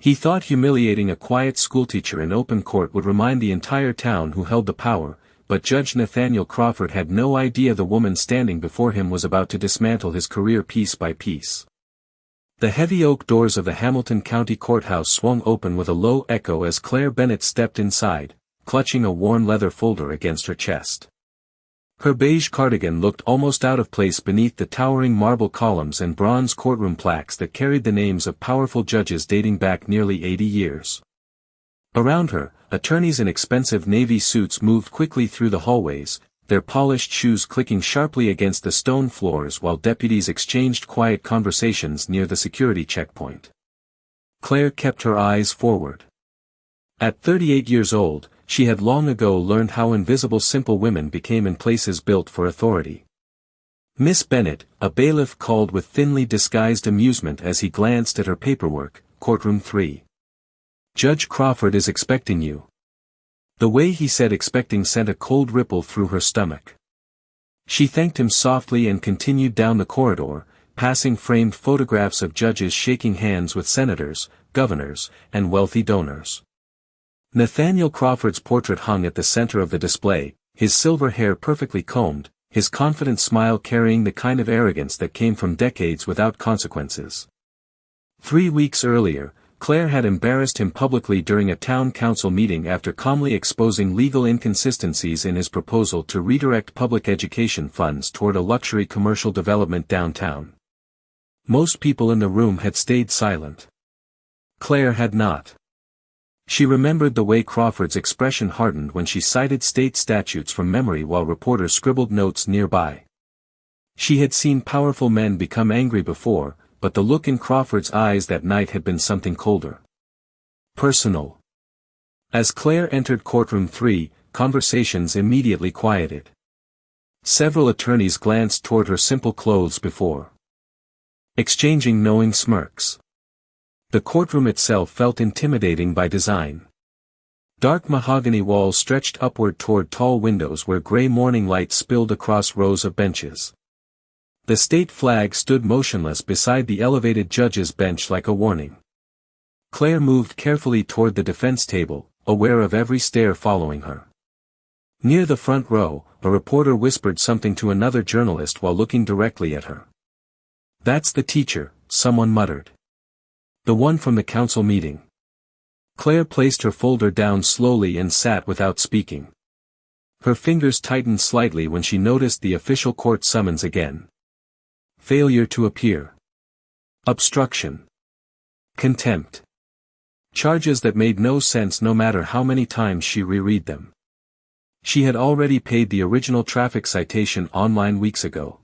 He thought humiliating a quiet schoolteacher in open court would remind the entire town who held the power, but Judge Nathaniel Crawford had no idea the woman standing before him was about to dismantle his career piece by piece. The heavy oak doors of the Hamilton County Courthouse swung open with a low echo as Claire Bennett stepped inside, clutching a worn leather folder against her chest. Her beige cardigan looked almost out of place beneath the towering marble columns and bronze courtroom plaques that carried the names of powerful judges dating back nearly 80 years. Around her, attorneys in expensive navy suits moved quickly through the hallways, their polished shoes clicking sharply against the stone floors while deputies exchanged quiet conversations near the security checkpoint. Claire kept her eyes forward. At 38 years old, she had long ago learned how invisible simple women became in places built for authority. Miss Bennett, a bailiff called with thinly disguised amusement as he glanced at her paperwork, courtroom 3. Judge Crawford is expecting you. The way he said expecting sent a cold ripple through her stomach. She thanked him softly and continued down the corridor, passing framed photographs of judges shaking hands with senators, governors, and wealthy donors. Nathaniel Crawford's portrait hung at the center of the display, his silver hair perfectly combed, his confident smile carrying the kind of arrogance that came from decades without consequences. 3 weeks earlier, Claire had embarrassed him publicly during a town council meeting after calmly exposing legal inconsistencies in his proposal to redirect public education funds toward a luxury commercial development downtown. Most people in the room had stayed silent. Claire had not. She remembered the way Crawford's expression hardened when she cited state statutes from memory while reporters scribbled notes nearby. She had seen powerful men become angry before, but the look in Crawford's eyes that night had been something colder. Personal. As Claire entered courtroom 3, conversations immediately quieted. Several attorneys glanced toward her simple clothes before exchanging knowing smirks. The courtroom itself felt intimidating by design. Dark mahogany walls stretched upward toward tall windows where gray morning light spilled across rows of benches. The state flag stood motionless beside the elevated judge's bench like a warning. Claire moved carefully toward the defense table, aware of every stare following her. Near the front row, a reporter whispered something to another journalist while looking directly at her. "That's the teacher," someone muttered. "The one from the council meeting." Claire placed her folder down slowly and sat without speaking. Her fingers tightened slightly when she noticed the official court summons again. Failure to appear. Obstruction. Contempt. Charges that made no sense no matter how many times she reread them. She had already paid the original traffic citation online weeks ago.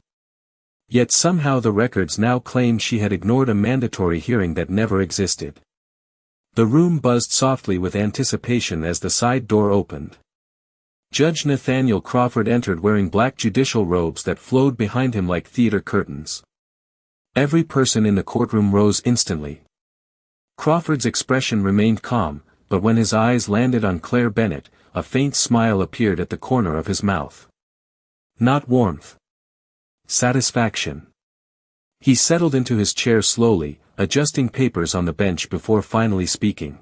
Yet somehow the records now claimed she had ignored a mandatory hearing that never existed. The room buzzed softly with anticipation as the side door opened. Judge Nathaniel Crawford entered wearing black judicial robes that flowed behind him like theater curtains. Every person in the courtroom rose instantly. Crawford's expression remained calm, but when his eyes landed on Claire Bennett, a faint smile appeared at the corner of his mouth. Not warmth. Satisfaction. He settled into his chair slowly, adjusting papers on the bench before finally speaking.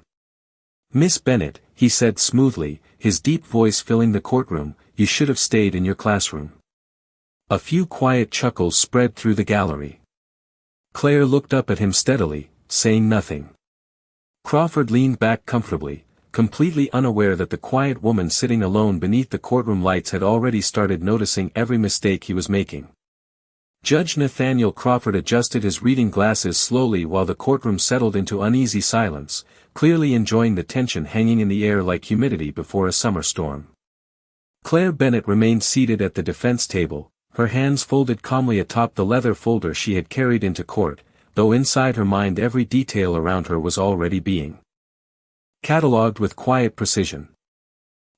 "Miss Bennett," he said smoothly, his deep voice filling the courtroom, "you should have stayed in your classroom." A few quiet chuckles spread through the gallery. Claire looked up at him steadily, saying nothing. Crawford leaned back comfortably, completely unaware that the quiet woman sitting alone beneath the courtroom lights had already started noticing every mistake he was making. Judge Nathaniel Crawford adjusted his reading glasses slowly while the courtroom settled into uneasy silence, clearly enjoying the tension hanging in the air like humidity before a summer storm. Claire Bennett remained seated at the defense table, her hands folded calmly atop the leather folder she had carried into court, though inside her mind every detail around her was already being catalogued with quiet precision.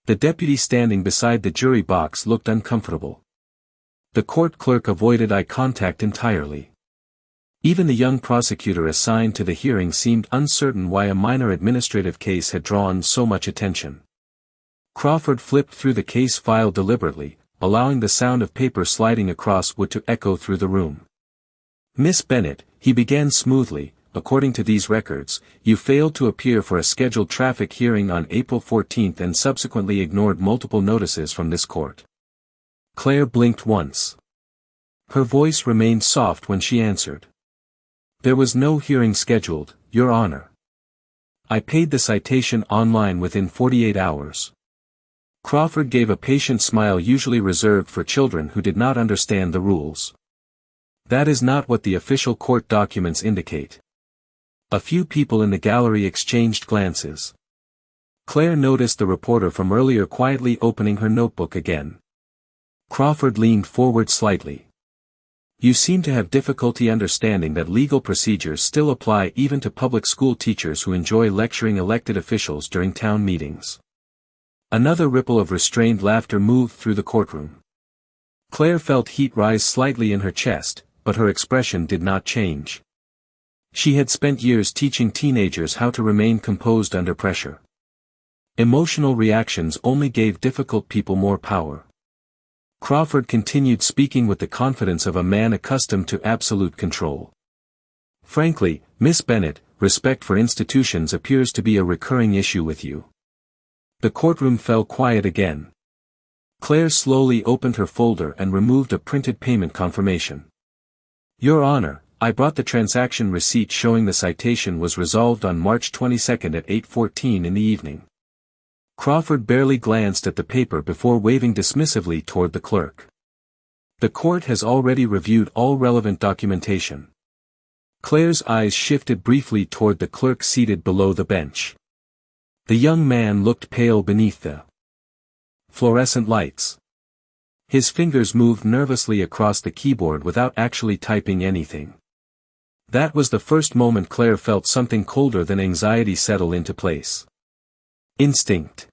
The deputy standing beside the jury box looked uncomfortable. The court clerk avoided eye contact entirely. Even the young prosecutor assigned to the hearing seemed uncertain why a minor administrative case had drawn so much attention. Crawford flipped through the case file deliberately, allowing the sound of paper sliding across wood to echo through the room. "Miss Bennett," he began smoothly, according to these records, you failed to appear for a scheduled traffic hearing on April 14 and subsequently ignored multiple notices from this court. Claire blinked once. Her voice remained soft when she answered. There was no hearing scheduled, Your Honor. I paid the citation online within 48 hours. Crawford gave a patient smile usually reserved for children who did not understand the rules. That is not what the official court documents indicate. A few people in the gallery exchanged glances. Claire noticed the reporter from earlier quietly opening her notebook again. Crawford leaned forward slightly. You seem to have difficulty understanding that legal procedures still apply even to public school teachers who enjoy lecturing elected officials during town meetings. Another ripple of restrained laughter moved through the courtroom. Claire felt heat rise slightly in her chest, but her expression did not change. She had spent years teaching teenagers how to remain composed under pressure. Emotional reactions only gave difficult people more power. Crawford continued speaking with the confidence of a man accustomed to absolute control. Frankly, Miss Bennett, respect for institutions appears to be a recurring issue with you. The courtroom fell quiet again. Claire slowly opened her folder and removed a printed payment confirmation. Your Honor, I brought the transaction receipt showing the citation was resolved on March 22 at 8:14 in the evening. Crawford barely glanced at the paper before waving dismissively toward the clerk. The court has already reviewed all relevant documentation. Claire's eyes shifted briefly toward the clerk seated below the bench. The young man looked pale beneath the fluorescent lights. His fingers moved nervously across the keyboard without actually typing anything. That was the first moment Claire felt something colder than anxiety settle into place. Instinct.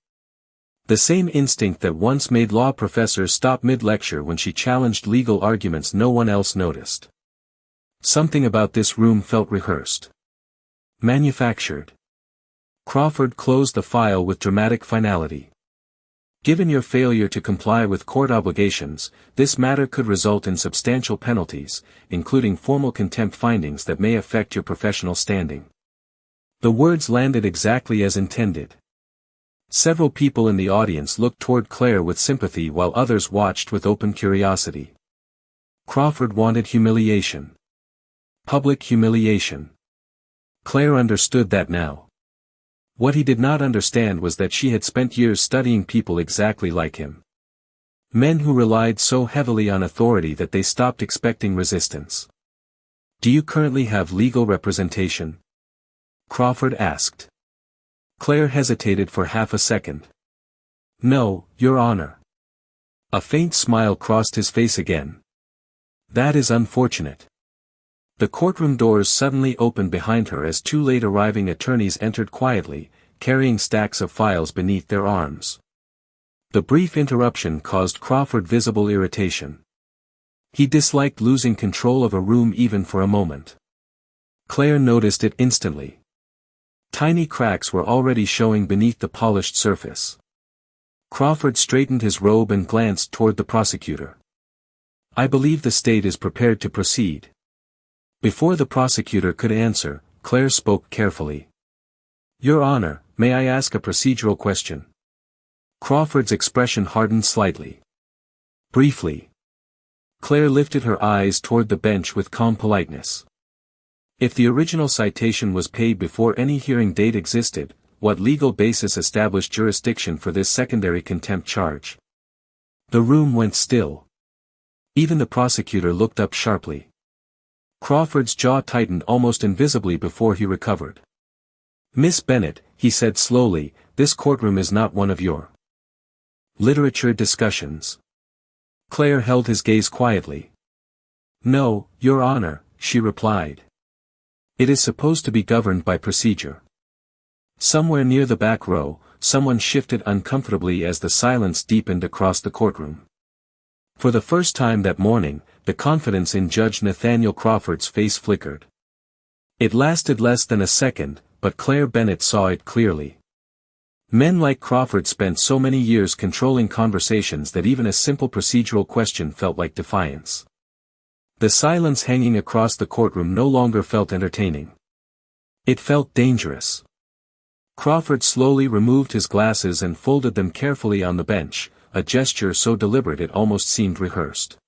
The same instinct that once made law professors stop mid-lecture when she challenged legal arguments no one else noticed. Something about this room felt rehearsed. Manufactured. Crawford closed the file with dramatic finality. Given your failure to comply with court obligations, this matter could result in substantial penalties, including formal contempt findings that may affect your professional standing. The words landed exactly as intended. Several people in the audience looked toward Claire with sympathy while others watched with open curiosity. Crawford wanted humiliation. Public humiliation. Claire understood that now. What he did not understand was that she had spent years studying people exactly like him. Men who relied so heavily on authority that they stopped expecting resistance. Do you currently have legal representation? Crawford asked. Claire hesitated for half a second. No, Your Honor. A faint smile crossed his face again. That is unfortunate. The courtroom doors suddenly opened behind her as two late arriving attorneys entered quietly, carrying stacks of files beneath their arms. The brief interruption caused Crawford visible irritation. He disliked losing control of a room even for a moment. Claire noticed it instantly. Tiny cracks were already showing beneath the polished surface. Crawford straightened his robe and glanced toward the prosecutor. I believe the state is prepared to proceed. Before the prosecutor could answer, Claire spoke carefully. Your Honor, may I ask a procedural question? Crawford's expression hardened slightly. Briefly. Claire lifted her eyes toward the bench with calm politeness. If the original citation was paid before any hearing date existed, what legal basis established jurisdiction for this secondary contempt charge? The room went still. Even the prosecutor looked up sharply. Crawford's jaw tightened almost invisibly before he recovered. Miss Bennett, he said slowly, this courtroom is not one of your literature discussions. Claire held his gaze quietly. No, Your Honor, she replied. It is supposed to be governed by procedure. Somewhere near the back row, someone shifted uncomfortably as the silence deepened across the courtroom. For the first time that morning, the confidence in Judge Nathaniel Crawford's face flickered. It lasted less than a second, but Claire Bennett saw it clearly. Men like Crawford spent so many years controlling conversations that even a simple procedural question felt like defiance. The silence hanging across the courtroom no longer felt entertaining. It felt dangerous. Crawford slowly removed his glasses and folded them carefully on the bench, a gesture so deliberate it almost seemed rehearsed.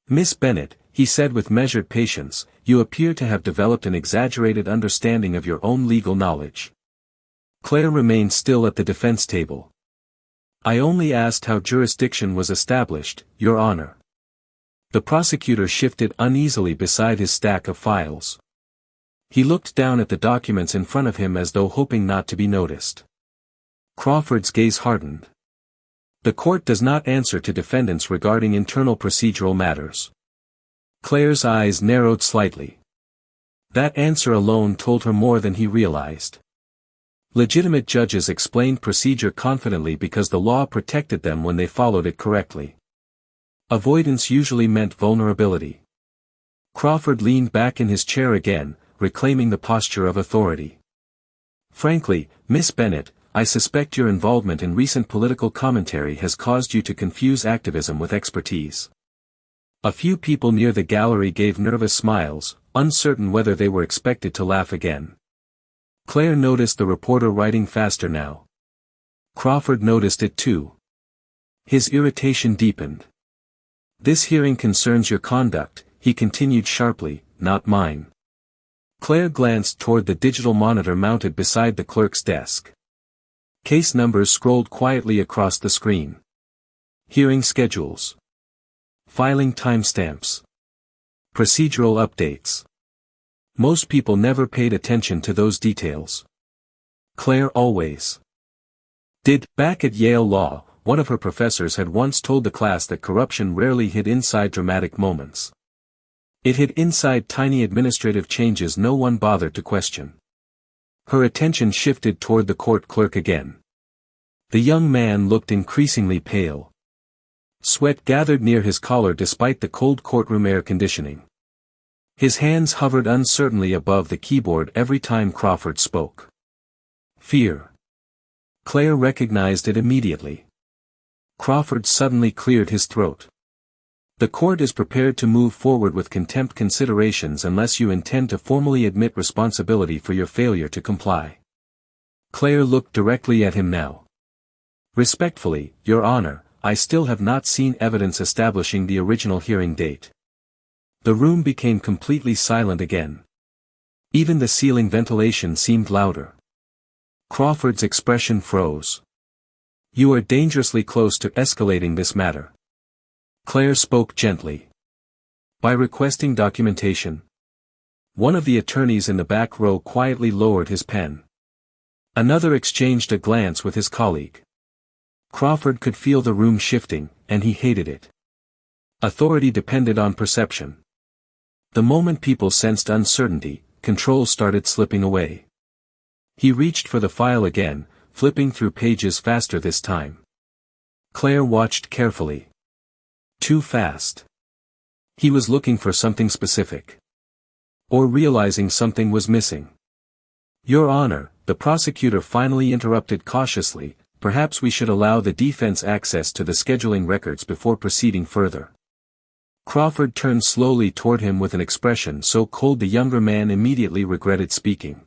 "Miss Bennet," he said with measured patience, "you appear to have developed an exaggerated understanding of your own legal knowledge." Claire remained still at the defense table. "I only asked how jurisdiction was established, Your Honor." The prosecutor shifted uneasily beside his stack of files. He looked down at the documents in front of him as though hoping not to be noticed. Crawford's gaze hardened. "The court does not answer to defendants regarding internal procedural matters." Claire's eyes narrowed slightly. That answer alone told her more than he realized. Legitimate judges explained procedure confidently because the law protected them when they followed it correctly. Avoidance usually meant vulnerability. Crawford leaned back in his chair again, reclaiming the posture of authority. "Frankly, Miss Bennet, I suspect your involvement in recent political commentary has caused you to confuse activism with expertise." A few people near the gallery gave nervous smiles, uncertain whether they were expected to laugh again. Claire noticed the reporter writing faster now. Crawford noticed it too. His irritation deepened. "This hearing concerns your conduct," he continued sharply, "not mine." Claire glanced toward the digital monitor mounted beside the clerk's desk. Case numbers scrolled quietly across the screen. Hearing schedules. Filing timestamps. Procedural updates. Most people never paid attention to those details. Claire always did. Back at Yale Law, one of her professors had once told the class that corruption rarely hid inside dramatic moments. It hid inside tiny administrative changes no one bothered to question. Her attention shifted toward the court clerk again. The young man looked increasingly pale. Sweat gathered near his collar despite the cold courtroom air conditioning. His hands hovered uncertainly above the keyboard every time Crawford spoke. Fear. Claire recognized it immediately. Crawford suddenly cleared his throat. "The court is prepared to move forward with contempt considerations unless you intend to formally admit responsibility for your failure to comply." Claire looked directly at him now. "Respectfully, Your Honor, I still have not seen evidence establishing the original hearing date." The room became completely silent again. Even the ceiling ventilation seemed louder. Crawford's expression froze. "You are dangerously close to escalating this matter." Claire spoke gently. "By requesting documentation." One of the attorneys in the back row quietly lowered his pen. Another exchanged a glance with his colleague. Crawford could feel the room shifting, and he hated it. Authority depended on perception. The moment people sensed uncertainty, control started slipping away. He reached for the file again, flipping through pages faster this time. Claire watched carefully. Too fast. He was looking for something specific. Or realizing something was missing. "Your Honor," the prosecutor finally interrupted cautiously, "perhaps we should allow the defense access to the scheduling records before proceeding further." Crawford turned slowly toward him with an expression so cold the younger man immediately regretted speaking.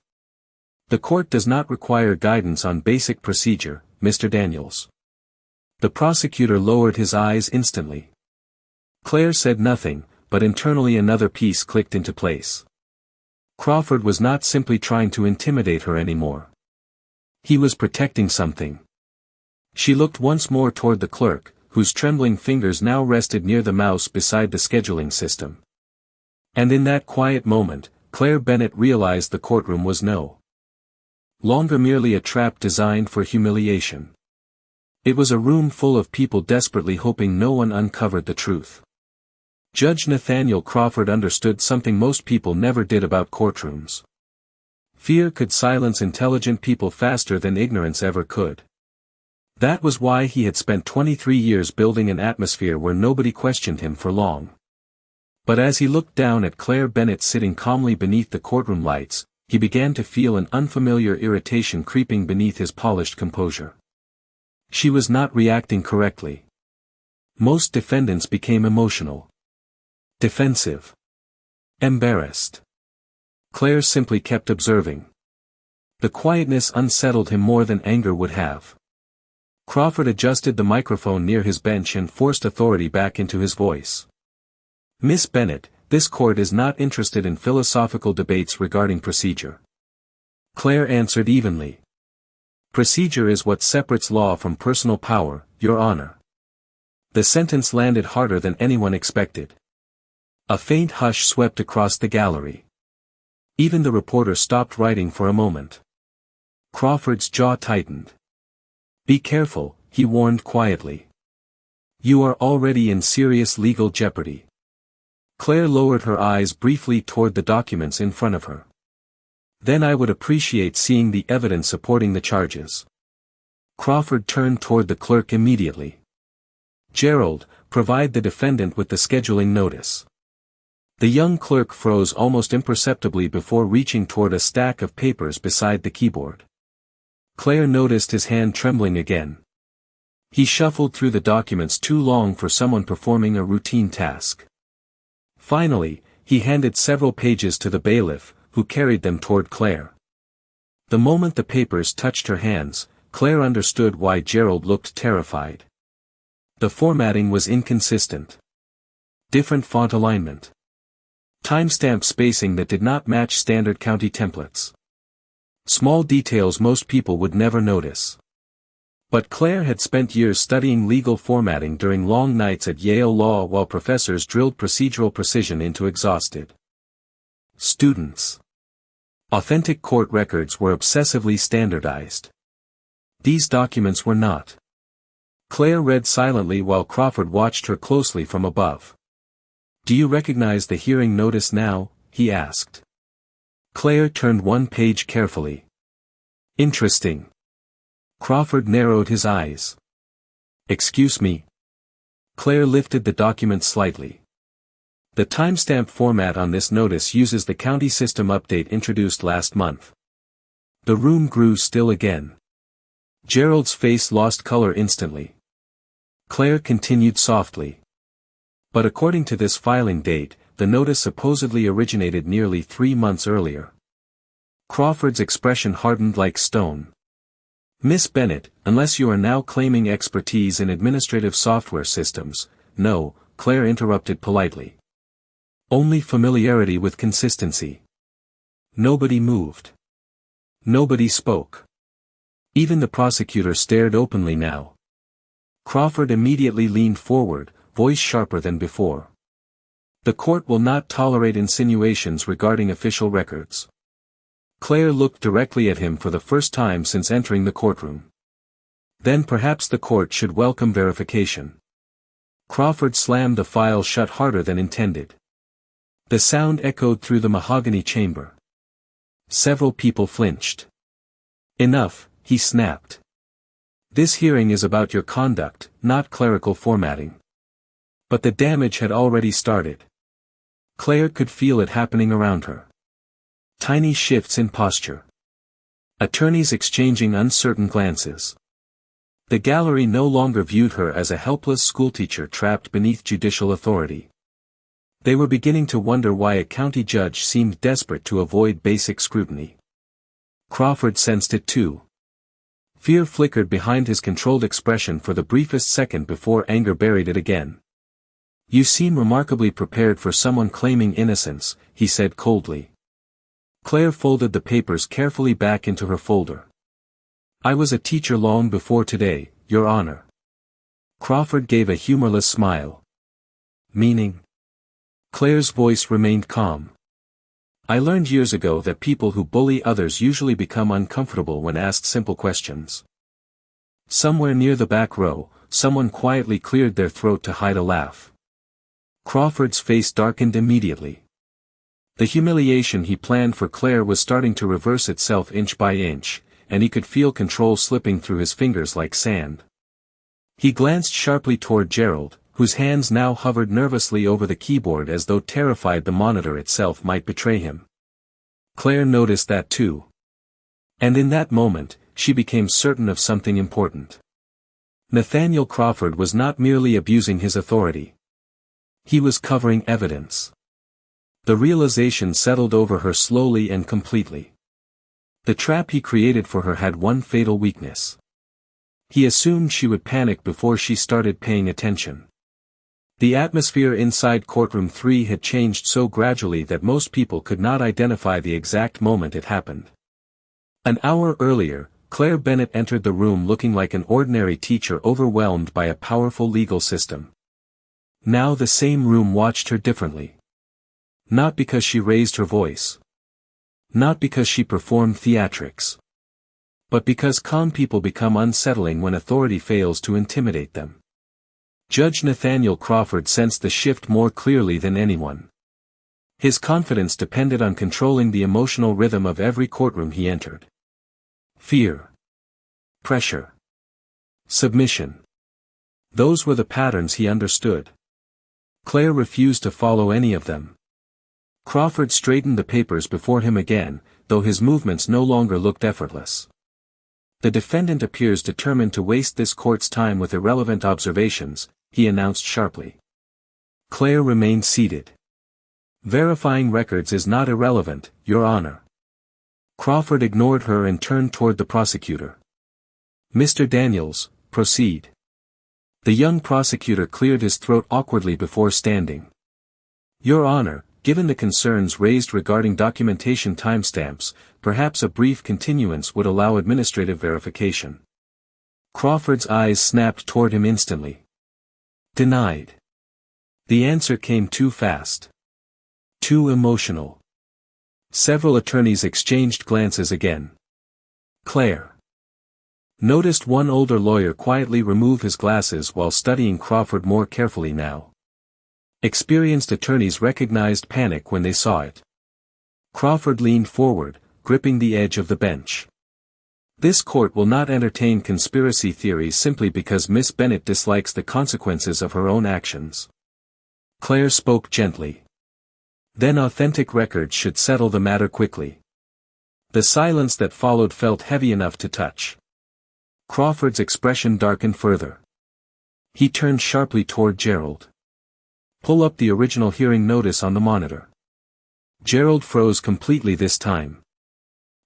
"The court does not require guidance on basic procedure, Mr. Daniels." The prosecutor lowered his eyes instantly. Claire said nothing, but internally another piece clicked into place. Crawford was not simply trying to intimidate her anymore. He was protecting something. She looked once more toward the clerk, whose trembling fingers now rested near the mouse beside the scheduling system. And in that quiet moment, Claire Bennet realized the courtroom was no longer merely a trap designed for humiliation. It was a room full of people desperately hoping no one uncovered the truth. Judge Nathaniel Crawford understood something most people never did about courtrooms. Fear could silence intelligent people faster than ignorance ever could. That was why he had spent 23 years building an atmosphere where nobody questioned him for long. But as he looked down at Claire Bennet sitting calmly beneath the courtroom lights, he began to feel an unfamiliar irritation creeping beneath his polished composure. She was not reacting correctly. Most defendants became emotional. Defensive. Embarrassed. Claire simply kept observing. The quietness unsettled him more than anger would have. Crawford adjusted the microphone near his bench and forced authority back into his voice. "Miss Bennet, this court is not interested in philosophical debates regarding procedure." Claire answered evenly. "Procedure is what separates law from personal power, Your Honor." The sentence landed harder than anyone expected. A faint hush swept across the gallery. Even the reporter stopped writing for a moment. Crawford's jaw tightened. "Be careful," he warned quietly. "You are already in serious legal jeopardy." Claire lowered her eyes briefly toward the documents in front of her. "Then I would appreciate seeing the evidence supporting the charges." Crawford turned toward the clerk immediately. "Gerald, provide the defendant with the scheduling notice." The young clerk froze almost imperceptibly before reaching toward a stack of papers beside the keyboard. Claire noticed his hand trembling again. He shuffled through the documents too long for someone performing a routine task. Finally, he handed several pages to the bailiff, who carried them toward Claire. The moment the papers touched her hands, Claire understood why Gerald looked terrified. The formatting was inconsistent. Different font alignment. Timestamp spacing that did not match standard county templates. Small details most people would never notice. But Claire had spent years studying legal formatting during long nights at Yale Law while professors drilled procedural precision into exhausted students. Authentic court records were obsessively standardized. These documents were not. Claire read silently while Crawford watched her closely from above. "Do you recognize the hearing notice now?" he asked. Claire turned one page carefully. "Interesting." Crawford narrowed his eyes. "Excuse me." Claire lifted the document slightly. "The timestamp format on this notice uses the county system update introduced last month." The room grew still again. Gerald's face lost color instantly. Claire continued softly. "But according to this filing date, the notice supposedly originated nearly 3 months earlier." Crawford's expression hardened like stone. "Miss Bennet, unless you are now claiming expertise in administrative software systems." "No," Claire interrupted politely. "Only familiarity with consistency." Nobody moved. Nobody spoke. Even the prosecutor stared openly now. Crawford immediately leaned forward, voice sharper than before. "The court will not tolerate insinuations regarding official records." Claire looked directly at him for the first time since entering the courtroom. "Then perhaps the court should welcome verification." Crawford slammed the file shut harder than intended. The sound echoed through the mahogany chamber. Several people flinched. "Enough," he snapped. "This hearing is about your conduct, not clerical formatting." But the damage had already started. Claire could feel it happening around her. Tiny shifts in posture. Attorneys exchanging uncertain glances. The gallery no longer viewed her as a helpless schoolteacher trapped beneath judicial authority. They were beginning to wonder why a county judge seemed desperate to avoid basic scrutiny. Crawford sensed it too. Fear flickered behind his controlled expression for the briefest second before anger buried it again. "You seem remarkably prepared for someone claiming innocence," he said coldly. Claire folded the papers carefully back into her folder. "I was a teacher long before today, Your Honor." Crawford gave a humorless smile. "Meaning?" Claire's voice remained calm. "I learned years ago that people who bully others usually become uncomfortable when asked simple questions." Somewhere near the back row, someone quietly cleared their throat to hide a laugh. Crawford's face darkened immediately. The humiliation he planned for Claire was starting to reverse itself inch by inch, and he could feel control slipping through his fingers like sand. He glanced sharply toward Gerald, whose hands now hovered nervously over the keyboard as though terrified the monitor itself might betray him. Claire noticed that too. And in that moment, she became certain of something important. Nathaniel Crawford was not merely abusing his authority. He was covering evidence. The realization settled over her slowly and completely. The trap he created for her had one fatal weakness. He assumed she would panic before she started paying attention. The atmosphere inside courtroom 3 had changed so gradually that most people could not identify the exact moment it happened. An hour earlier, Claire Bennett entered the room looking like an ordinary teacher overwhelmed by a powerful legal system. Now the same room watched her differently. Not because she raised her voice. Not because she performed theatrics. But because calm people become unsettling when authority fails to intimidate them. Judge Nathaniel Crawford sensed the shift more clearly than anyone. His confidence depended on controlling the emotional rhythm of every courtroom he entered. Fear. Pressure. Submission. Those were the patterns he understood. Claire refused to follow any of them. Crawford straightened the papers before him again, though his movements no longer looked effortless. The defendant appears determined to waste this court's time with irrelevant observations, he announced sharply. Claire remained seated. Verifying records is not irrelevant, Your Honor. Crawford ignored her and turned toward the prosecutor. Mr. Daniels, proceed. The young prosecutor cleared his throat awkwardly before standing. Your Honor, given the concerns raised regarding documentation timestamps, perhaps a brief continuance would allow administrative verification. Crawford's eyes snapped toward him instantly. Denied. The answer came too fast. Too emotional. Several attorneys exchanged glances again. Claire noticed one older lawyer quietly remove his glasses while studying Crawford more carefully now. Experienced attorneys recognized panic when they saw it. Crawford leaned forward, gripping the edge of the bench. This court will not entertain conspiracy theories simply because Miss Bennett dislikes the consequences of her own actions. Claire spoke gently. Then authentic records should settle the matter quickly. The silence that followed felt heavy enough to touch. Crawford's expression darkened further. He turned sharply toward Gerald. Pull up the original hearing notice on the monitor. Gerald froze completely this time.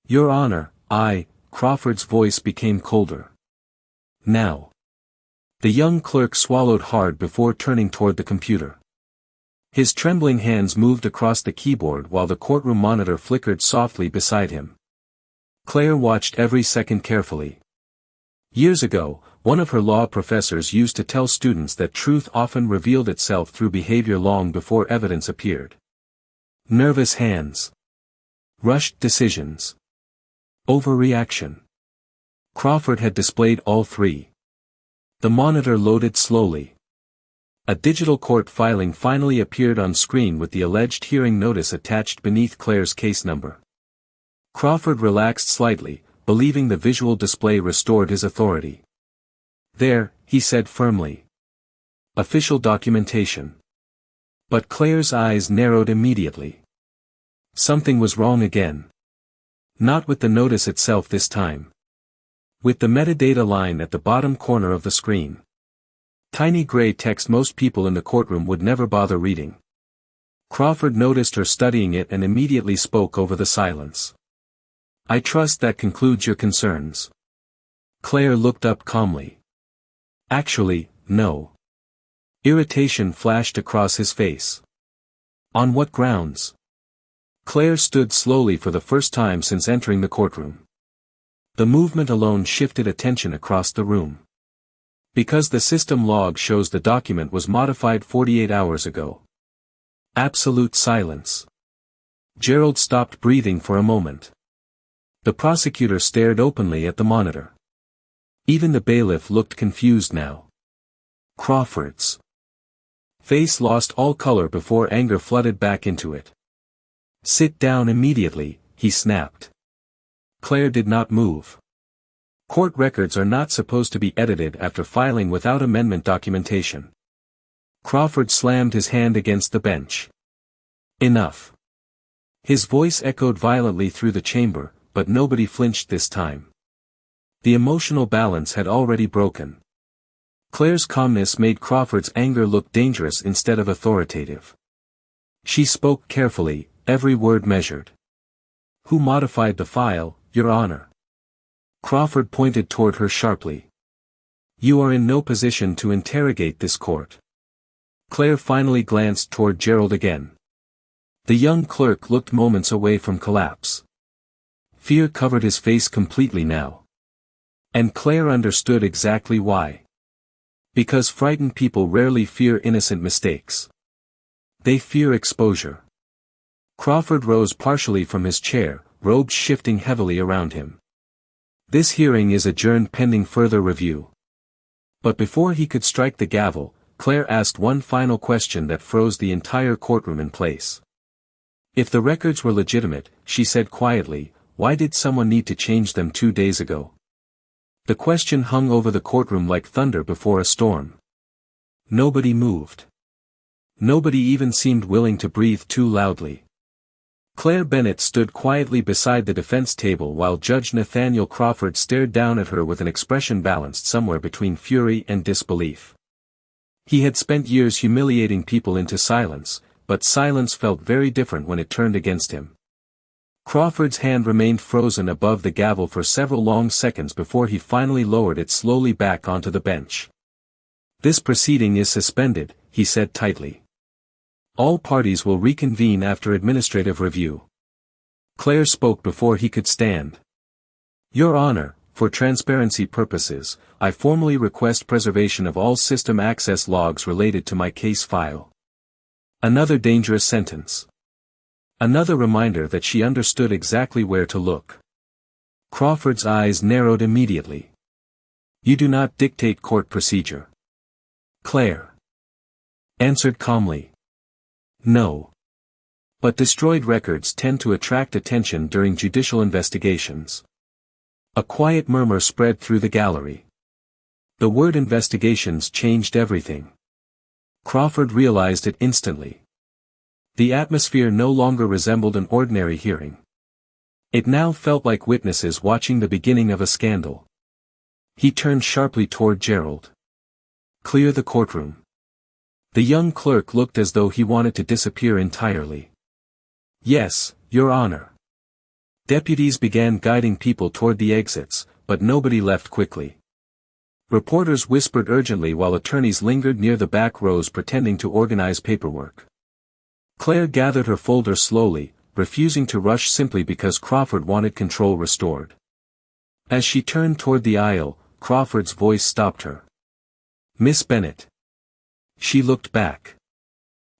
Your Honor, Crawford's voice became colder. Now. The young clerk swallowed hard before turning toward the computer. His trembling hands moved across the keyboard while the courtroom monitor flickered softly beside him. Claire watched every second carefully. Years ago, one of her law professors used to tell students that truth often revealed itself through behavior long before evidence appeared. Nervous hands. Rushed decisions. Overreaction. Crawford had displayed all three. The monitor loaded slowly. A digital court filing finally appeared on screen with the alleged hearing notice attached beneath Claire's case number. Crawford relaxed slightly, believing the visual display restored his authority. There, he said firmly. Official documentation. But Claire's eyes narrowed immediately. Something was wrong again. Not with the notice itself this time. With the metadata line at the bottom corner of the screen. Tiny gray text most people in the courtroom would never bother reading. Crawford noticed her studying it and immediately spoke over the silence. I trust that concludes your concerns. Claire looked up calmly. Actually, no. Irritation flashed across his face. On what grounds? Claire stood slowly for the first time since entering the courtroom. The movement alone shifted attention across the room. Because the system log shows the document was modified 48 hours ago. Absolute silence. Gerald stopped breathing for a moment. The prosecutor stared openly at the monitor. Even the bailiff looked confused now. Crawford's face lost all color before anger flooded back into it. Sit down immediately, he snapped. Claire did not move. Court records are not supposed to be edited after filing without amendment documentation. Crawford slammed his hand against the bench. Enough. His voice echoed violently through the chamber, but nobody flinched this time. The emotional balance had already broken. Claire's calmness made Crawford's anger look dangerous instead of authoritative. She spoke carefully, every word measured. Who modified the file, Your Honor? Crawford pointed toward her sharply. You are in no position to interrogate this court. Claire finally glanced toward Gerald again. The young clerk looked moments away from collapse. Fear covered his face completely now. And Claire understood exactly why. Because frightened people rarely fear innocent mistakes. They fear exposure. Crawford rose partially from his chair, robes shifting heavily around him. This hearing is adjourned pending further review. But before he could strike the gavel, Claire asked one final question that froze the entire courtroom in place. If the records were legitimate, she said quietly, why did someone need to change them 2 days ago? The question hung over the courtroom like thunder before a storm. Nobody moved. Nobody even seemed willing to breathe too loudly. Claire Bennett stood quietly beside the defense table while Judge Nathaniel Crawford stared down at her with an expression balanced somewhere between fury and disbelief. He had spent years humiliating people into silence, but silence felt very different when it turned against him. Crawford's hand remained frozen above the gavel for several long seconds before he finally lowered it slowly back onto the bench. This proceeding is suspended, he said tightly. All parties will reconvene after administrative review. Claire spoke before he could stand. Your Honor, for transparency purposes, I formally request preservation of all system access logs related to my case file. Another dangerous sentence. Another reminder that she understood exactly where to look. Crawford's eyes narrowed immediately. You do not dictate court procedure. Claire answered calmly. No. But destroyed records tend to attract attention during judicial investigations. A quiet murmur spread through the gallery. The word investigations changed everything. Crawford realized it instantly. The atmosphere no longer resembled an ordinary hearing. It now felt like witnesses watching the beginning of a scandal. He turned sharply toward Gerald. Clear the courtroom. The young clerk looked as though he wanted to disappear entirely. Yes, Your Honor. Deputies began guiding people toward the exits, but nobody left quickly. Reporters whispered urgently while attorneys lingered near the back rows pretending to organize paperwork. Claire gathered her folder slowly, refusing to rush simply because Crawford wanted control restored. As she turned toward the aisle, Crawford's voice stopped her. Miss Bennett. She looked back.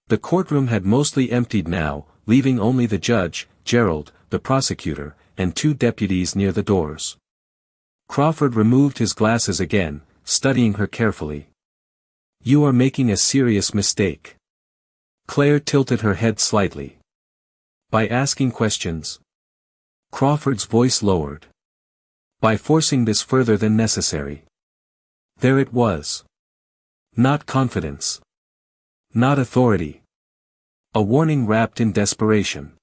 The courtroom had mostly emptied now, leaving only the judge, Gerald, the prosecutor, and 2 deputies near the doors. Crawford removed his glasses again, studying her carefully. You are making a serious mistake. Claire tilted her head slightly. By asking questions. Crawford's voice lowered. By forcing this further than necessary. There it was. Not confidence. Not authority. A warning wrapped in desperation.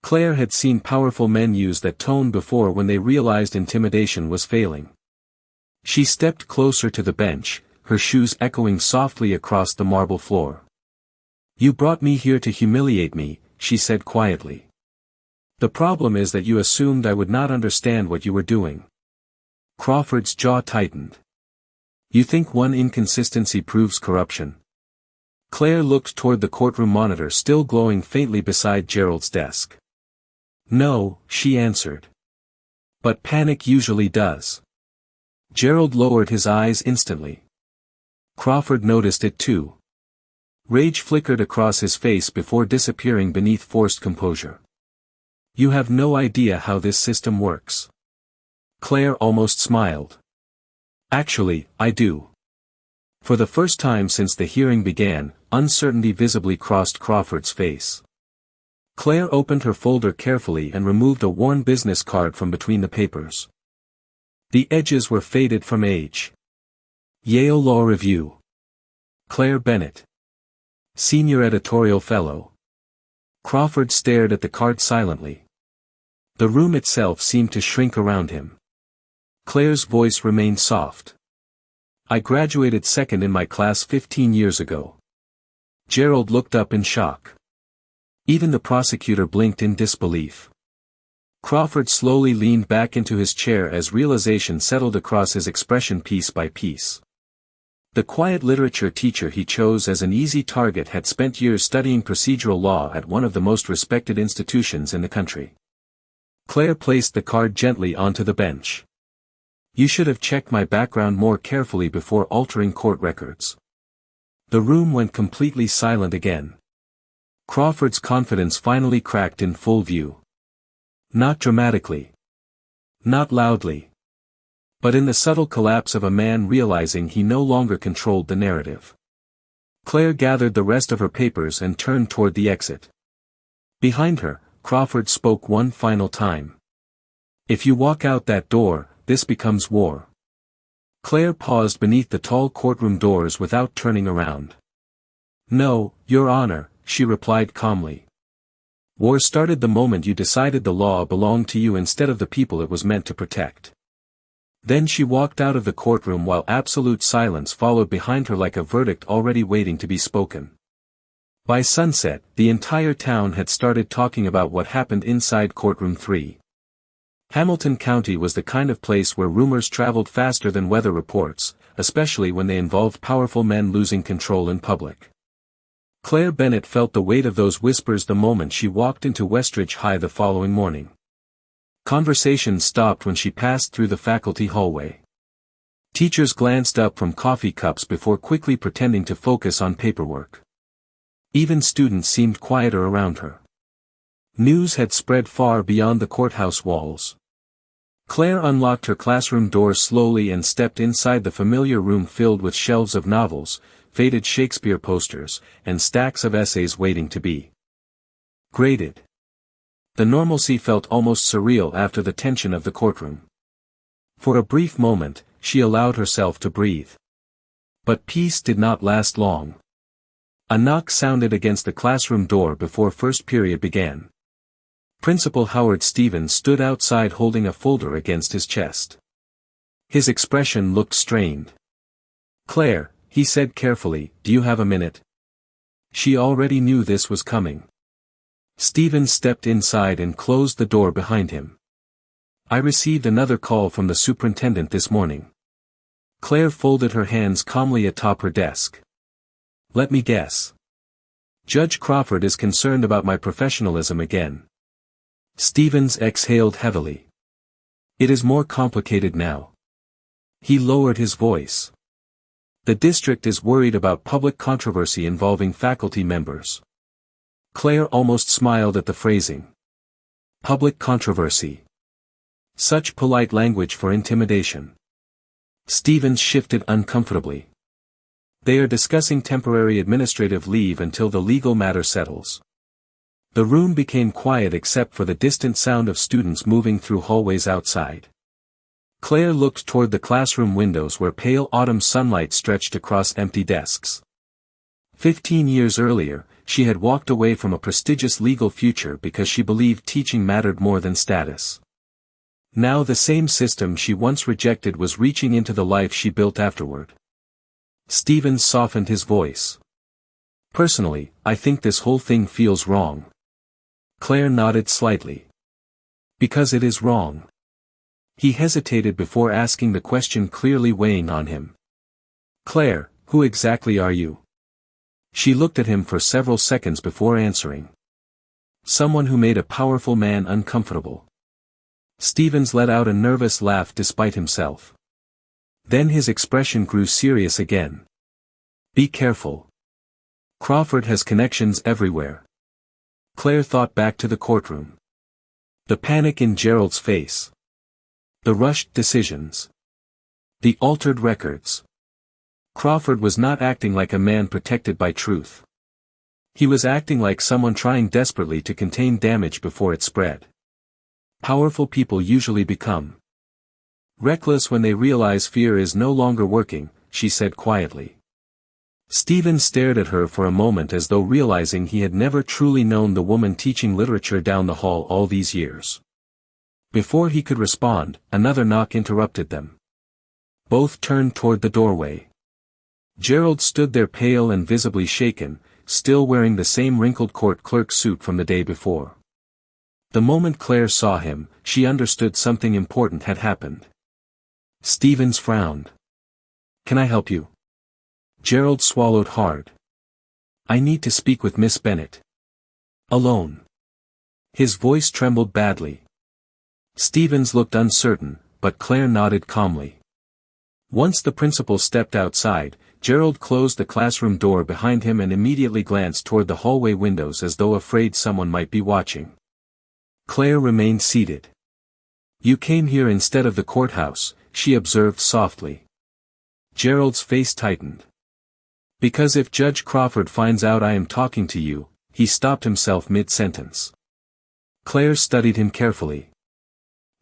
Claire had seen powerful men use that tone before when they realized intimidation was failing. She stepped closer to the bench, her shoes echoing softly across the marble floor. You brought me here to humiliate me, she said quietly. The problem is that you assumed I would not understand what you were doing. Crawford's jaw tightened. You think one inconsistency proves corruption? Claire looked toward the courtroom monitor still glowing faintly beside Gerald's desk. No, she answered. But panic usually does. Gerald lowered his eyes instantly. Crawford noticed it too. Rage flickered across his face before disappearing beneath forced composure. You have no idea how this system works. Claire almost smiled. Actually, I do. For the first time since the hearing began, uncertainty visibly crossed Crawford's face. Claire opened her folder carefully and removed a worn business card from between the papers. The edges were faded from age. Yale Law Review. Claire Bennett. Senior Editorial Fellow. Crawford stared at the card silently. The room itself seemed to shrink around him. Claire's voice remained soft. I graduated second in my class 15 years ago. Gerald looked up in shock. Even the prosecutor blinked in disbelief. Crawford slowly leaned back into his chair as realization settled across his expression piece by piece. The quiet literature teacher he chose as an easy target had spent years studying procedural law at one of the most respected institutions in the country. Claire placed the card gently onto the bench. "You should have checked my background more carefully before altering court records." The room went completely silent again. Crawford's confidence finally cracked in full view. Not dramatically. Not loudly. But in the subtle collapse of a man realizing he no longer controlled the narrative. Claire gathered the rest of her papers and turned toward the exit. Behind her, Crawford spoke one final time. "If you walk out that door, this becomes war." Claire paused beneath the tall courtroom doors without turning around. "No, Your Honor," she replied calmly. "War started the moment you decided the law belonged to you instead of the people it was meant to protect." Then she walked out of the courtroom while absolute silence followed behind her like a verdict already waiting to be spoken. By sunset, the entire town had started talking about what happened inside courtroom 3. Hamilton County was the kind of place where rumors traveled faster than weather reports, especially when they involved powerful men losing control in public. Claire Bennett felt the weight of those whispers the moment she walked into Westridge High the following morning. Conversation stopped when she passed through the faculty hallway. Teachers glanced up from coffee cups before quickly pretending to focus on paperwork. Even students seemed quieter around her. News had spread far beyond the courthouse walls. Claire unlocked her classroom door slowly and stepped inside the familiar room filled with shelves of novels, faded Shakespeare posters, and stacks of essays waiting to be graded. The normalcy felt almost surreal after the tension of the courtroom. For a brief moment, she allowed herself to breathe. But peace did not last long. A knock sounded against the classroom door before first period began. Principal Howard Stevens stood outside holding a folder against his chest. His expression looked strained. "Claire," he said carefully, "do you have a minute?" She already knew this was coming. Stevens stepped inside and closed the door behind him. "I received another call from the superintendent this morning." Claire folded her hands calmly atop her desk. "Let me guess. Judge Crawford is concerned about my professionalism again." Stevens exhaled heavily. "It is more complicated now." He lowered his voice. "The district is worried about public controversy involving faculty members." Claire almost smiled at the phrasing. Public controversy. Such polite language for intimidation. Stevens shifted uncomfortably. "They are discussing temporary administrative leave until the legal matter settles." The room became quiet except for the distant sound of students moving through hallways outside. Claire looked toward the classroom windows where pale autumn sunlight stretched across empty desks. 15 years earlier, she had walked away from a prestigious legal future because she believed teaching mattered more than status. Now the same system she once rejected was reaching into the life she built afterward. Stevens softened his voice. "Personally, I think this whole thing feels wrong." Claire nodded slightly. "Because it is wrong." He hesitated before asking the question clearly weighing on him. "Claire, who exactly are you?" She looked at him for several seconds before answering. "Someone who made a powerful man uncomfortable." Stevens let out a nervous laugh despite himself. Then his expression grew serious again. "Be careful. Crawford has connections everywhere." Claire thought back to the courtroom. The panic in Gerald's face. The rushed decisions. The altered records. Crawford was not acting like a man protected by truth. He was acting like someone trying desperately to contain damage before it spread. Powerful people usually become reckless when they realize fear is no longer working, she said quietly. Stephen stared at her for a moment as though realizing he had never truly known the woman teaching literature down the hall all these years. Before he could respond, another knock interrupted them. Both turned toward the doorway. Gerald stood there pale and visibly shaken, still wearing the same wrinkled court clerk suit from the day before. The moment Claire saw him, she understood something important had happened. Stevens frowned. "Can I help you?" Gerald swallowed hard. "I need to speak with Miss Bennet." "Alone?" His voice trembled badly. Stevens looked uncertain, but Claire nodded calmly. Once the principal stepped outside, Gerald closed the classroom door behind him and immediately glanced toward the hallway windows as though afraid someone might be watching. Claire remained seated. "You came here instead of the courthouse," she observed softly. Gerald's face tightened. "Because if Judge Crawford finds out I am talking to you," he stopped himself mid-sentence. Claire studied him carefully.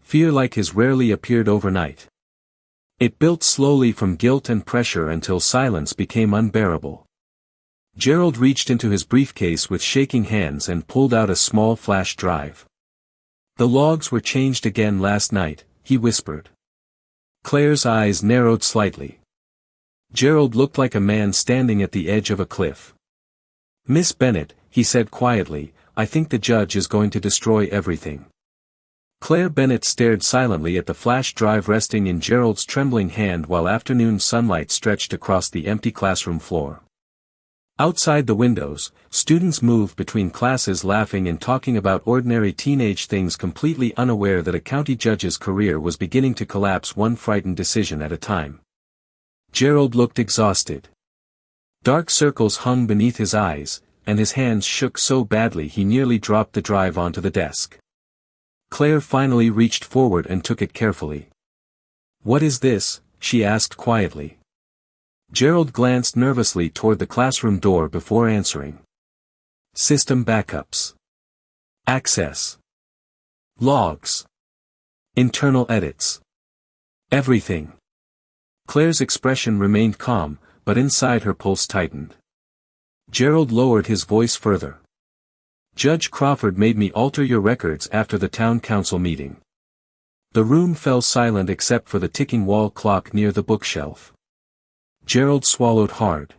Fear like his rarely appeared overnight. It built slowly from guilt and pressure until silence became unbearable. Gerald reached into his briefcase with shaking hands and pulled out a small flash drive. "The logs were changed again last night," he whispered. Claire's eyes narrowed slightly. Gerald looked like a man standing at the edge of a cliff. "Miss Bennet," he said quietly, "I think the judge is going to destroy everything." Claire Bennet stared silently at the flash drive resting in Gerald's trembling hand while afternoon sunlight stretched across the empty classroom floor. Outside the windows, students moved between classes laughing and talking about ordinary teenage things, completely unaware that a county judge's career was beginning to collapse one frightened decision at a time. Gerald looked exhausted. Dark circles hung beneath his eyes, and his hands shook so badly he nearly dropped the drive onto the desk. Claire finally reached forward and took it carefully. "What is this?" she asked quietly. Gerald glanced nervously toward the classroom door before answering. "System backups. Access. Logs. Internal edits. Everything." Claire's expression remained calm, but inside her pulse tightened. Gerald lowered his voice further. "Judge Crawford made me alter your records after the town council meeting." The room fell silent except for the ticking wall clock near the bookshelf. Gerald swallowed hard.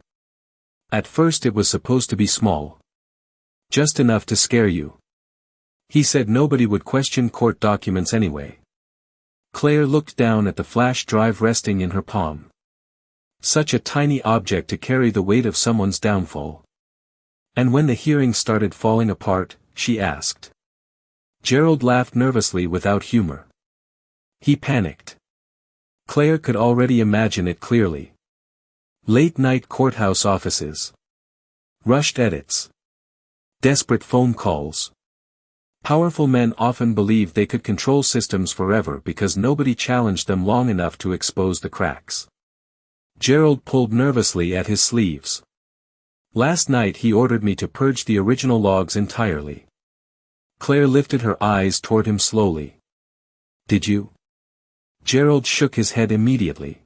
"At first it was supposed to be small. Just enough to scare you. He said nobody would question court documents anyway." Claire looked down at the flash drive resting in her palm. Such a tiny object to carry the weight of someone's downfall. "And when the hearing started falling apart," she asked. Gerald laughed nervously without humor. He panicked. Claire could already imagine it clearly. Late-night courthouse offices. Rushed edits. Desperate phone calls. Powerful men often believed they could control systems forever because nobody challenged them long enough to expose the cracks. Gerald pulled nervously at his sleeves. "Last night he ordered me to purge the original logs entirely." Claire lifted her eyes toward him slowly. "Did you?" Gerald shook his head immediately.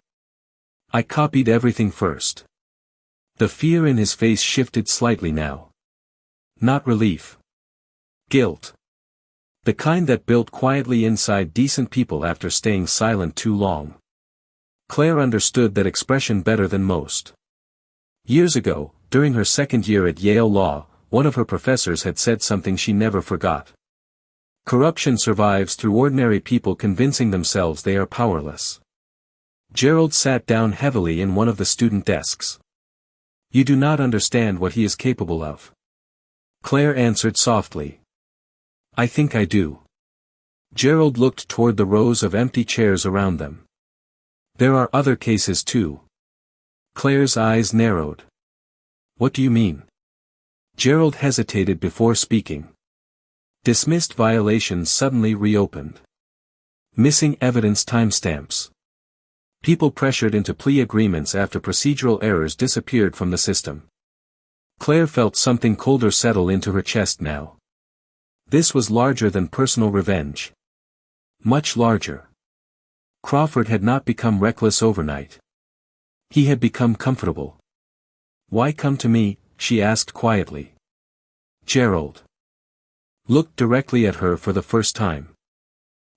"I copied everything first." The fear in his face shifted slightly now. Not relief. Guilt. The kind that built quietly inside decent people after staying silent too long. Claire understood that expression better than most. Years ago, during her second year at Yale Law, one of her professors had said something she never forgot. "Corruption survives through ordinary people convincing themselves they are powerless." Gerald sat down heavily in one of the student desks. "You do not understand what he is capable of." Claire answered softly. "I think I do." Gerald looked toward the rows of empty chairs around them. "There are other cases too." Claire's eyes narrowed. "What do you mean?" Gerald hesitated before speaking. Dismissed violations suddenly reopened. Missing evidence timestamps. People pressured into plea agreements after procedural errors disappeared from the system. Claire felt something colder settle into her chest now. This was larger than personal revenge. Much larger. Crawford had not become reckless overnight. He had become comfortable. "Why come to me?" she asked quietly. Gerald looked directly at her for the first time.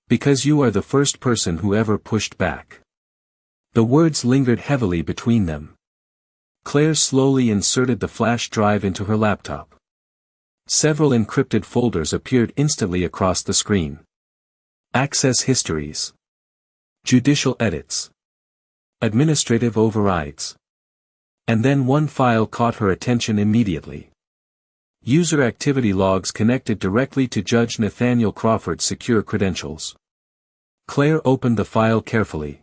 "Because you are the first person who ever pushed back." The words lingered heavily between them. Claire slowly inserted the flash drive into her laptop. Several encrypted folders appeared instantly across the screen. Access histories. Judicial edits. Administrative overrides. And then one file caught her attention immediately. User activity logs connected directly to Judge Nathaniel Crawford's secure credentials. Claire opened the file carefully.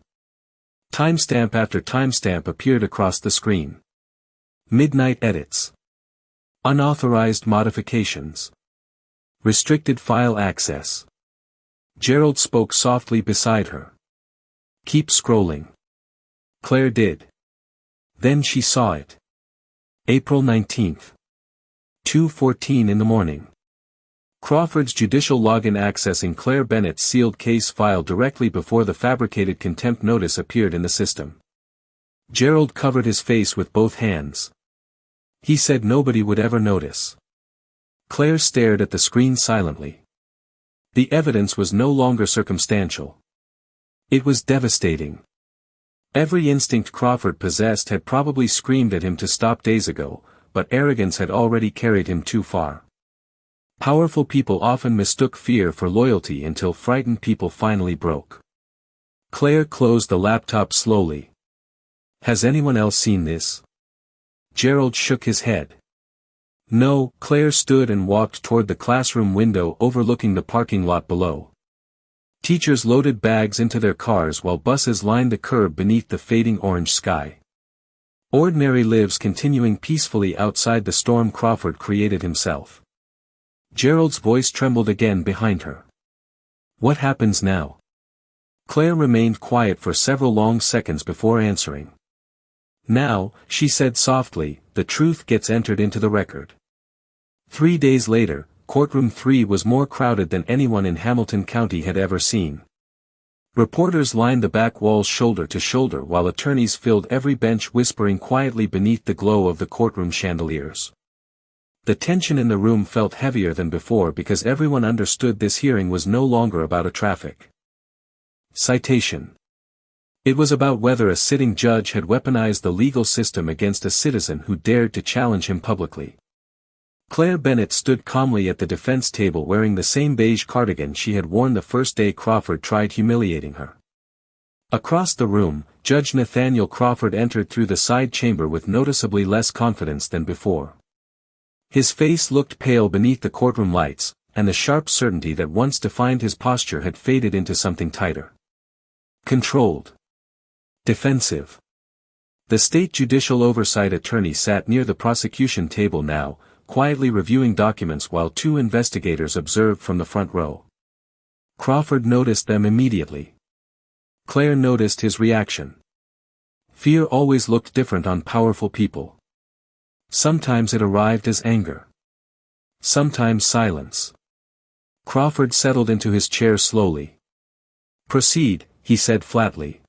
Timestamp after timestamp appeared across the screen. Midnight edits. Unauthorized modifications. Restricted file access. Gerald spoke softly beside her. Keep scrolling. Claire did. Then she saw it. April 19th. 2:14 in the morning. Crawford's judicial login accessing Claire Bennett's sealed case file directly before the fabricated contempt notice appeared in the system. Gerald covered his face with both hands. He said nobody would ever notice. Claire stared at the screen silently. The evidence was no longer circumstantial. It was devastating. Every instinct Crawford possessed had probably screamed at him to stop days ago, but arrogance had already carried him too far. Powerful people often mistook fear for loyalty until frightened people finally broke. Claire closed the laptop slowly. Has anyone else seen this? Gerald shook his head. No. Claire stood and walked toward the classroom window overlooking the parking lot below. Teachers loaded bags into their cars while buses lined the curb beneath the fading orange sky. Ordinary lives continuing peacefully outside the storm Crawford created himself. Gerald's voice trembled again behind her. What happens now? Claire remained quiet for several long seconds before answering. Now, she said softly, the truth gets entered into the record. 3 days later, courtroom 3 was more crowded than anyone in Hamilton County had ever seen. Reporters lined the back walls shoulder to shoulder while attorneys filled every bench whispering quietly beneath the glow of the courtroom chandeliers. The tension in the room felt heavier than before because everyone understood this hearing was no longer about a traffic citation. It was about whether a sitting judge had weaponized the legal system against a citizen who dared to challenge him publicly. Claire Bennett stood calmly at the defense table wearing the same beige cardigan she had worn the first day Crawford tried humiliating her. Across the room, Judge Nathaniel Crawford entered through the side chamber with noticeably less confidence than before. His face looked pale beneath the courtroom lights, and the sharp certainty that once defined his posture had faded into something tighter. Controlled. Defensive. The state judicial oversight attorney sat near the prosecution table now, quietly reviewing documents while 2 investigators observed from the front row. Crawford noticed them immediately. Claire noticed his reaction. Fear always looked different on powerful people. Sometimes it arrived as anger. Sometimes silence. Crawford settled into his chair slowly. Proceed, he said flatly.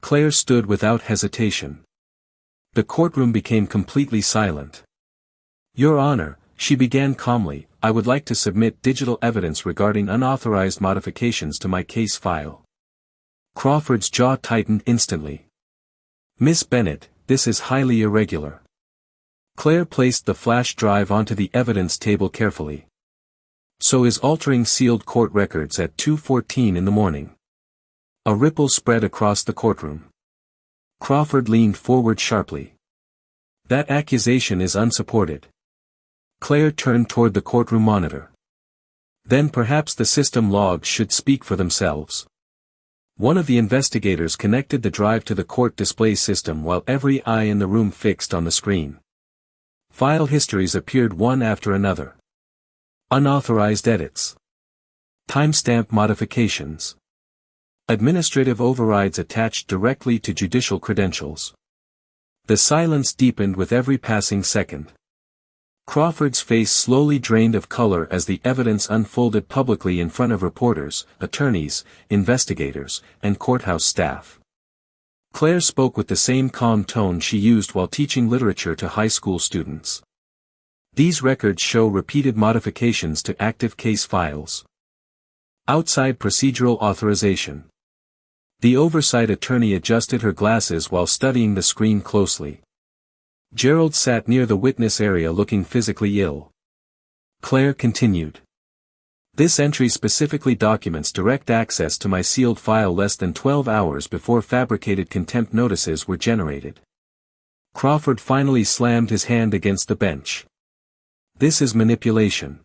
Claire stood without hesitation. The courtroom became completely silent. Your Honor, she began calmly, I would like to submit digital evidence regarding unauthorized modifications to my case file. Crawford's jaw tightened instantly. Miss Bennett, this is highly irregular. Claire placed the flash drive onto the evidence table carefully. So is altering sealed court records at 2:14 in the morning. A ripple spread across the courtroom. Crawford leaned forward sharply. That accusation is unsupported. Claire turned toward the courtroom monitor. Then perhaps the system logs should speak for themselves. One of the investigators connected the drive to the court display system while every eye in the room fixed on the screen. File histories appeared one after another. Unauthorized edits. Timestamp modifications. Administrative overrides attached directly to judicial credentials. The silence deepened with every passing second. Crawford's face slowly drained of color as the evidence unfolded publicly in front of reporters, attorneys, investigators, and courthouse staff. Claire spoke with the same calm tone she used while teaching literature to high school students. These records show repeated modifications to active case files. Outside procedural authorization. The oversight attorney adjusted her glasses while studying the screen closely. Gerald sat near the witness area looking physically ill. Claire continued. This entry specifically documents direct access to my sealed file less than 12 hours before fabricated contempt notices were generated. Crawford finally slammed his hand against the bench. This is manipulation.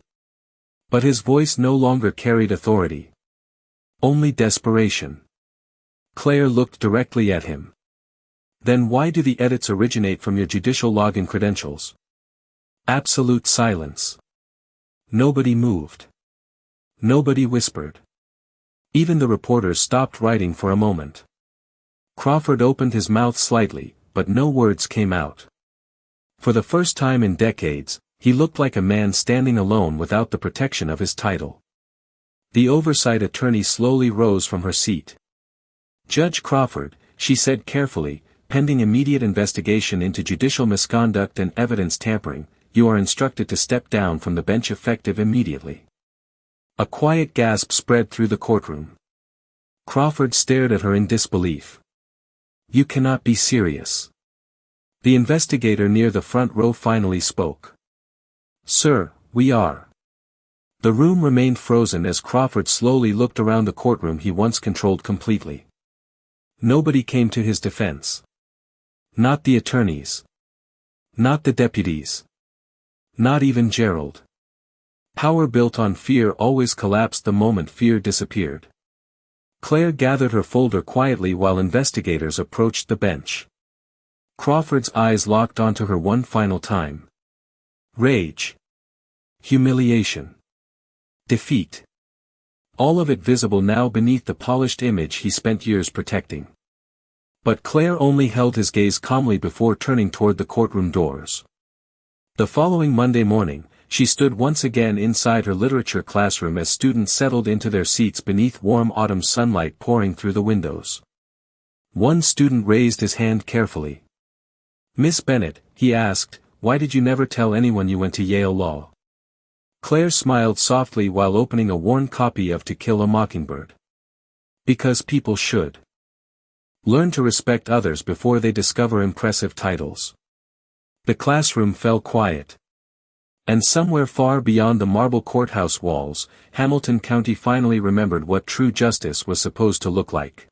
But his voice no longer carried authority. Only desperation. Claire looked directly at him. Then why do the edits originate from your judicial login credentials? Absolute silence. Nobody moved. Nobody whispered. Even the reporters stopped writing for a moment. Crawford opened his mouth slightly, but no words came out. For the first time in decades, he looked like a man standing alone without the protection of his title. The oversight attorney slowly rose from her seat. Judge Crawford, she said carefully, pending immediate investigation into judicial misconduct and evidence tampering, you are instructed to step down from the bench effective immediately. A quiet gasp spread through the courtroom. Crawford stared at her in disbelief. You cannot be serious. The investigator near the front row finally spoke. Sir, we are. The room remained frozen as Crawford slowly looked around the courtroom he once controlled completely. Nobody came to his defense. Not the attorneys. Not the deputies. Not even Gerald. Power built on fear always collapsed the moment fear disappeared. Claire gathered her folder quietly while investigators approached the bench. Crawford's eyes locked onto her one final time. Rage. Humiliation. Defeat. All of it visible now beneath the polished image he spent years protecting. But Claire only held his gaze calmly before turning toward the courtroom doors. The following Monday morning, she stood once again inside her literature classroom as students settled into their seats beneath warm autumn sunlight pouring through the windows. One student raised his hand carefully. Miss Bennett, he asked, why did you never tell anyone you went to Yale Law? Claire smiled softly while opening a worn copy of To Kill a Mockingbird. Because people should learn to respect others before they discover impressive titles. The classroom fell quiet. And somewhere far beyond the marble courthouse walls, Hamilton County finally remembered what true justice was supposed to look like.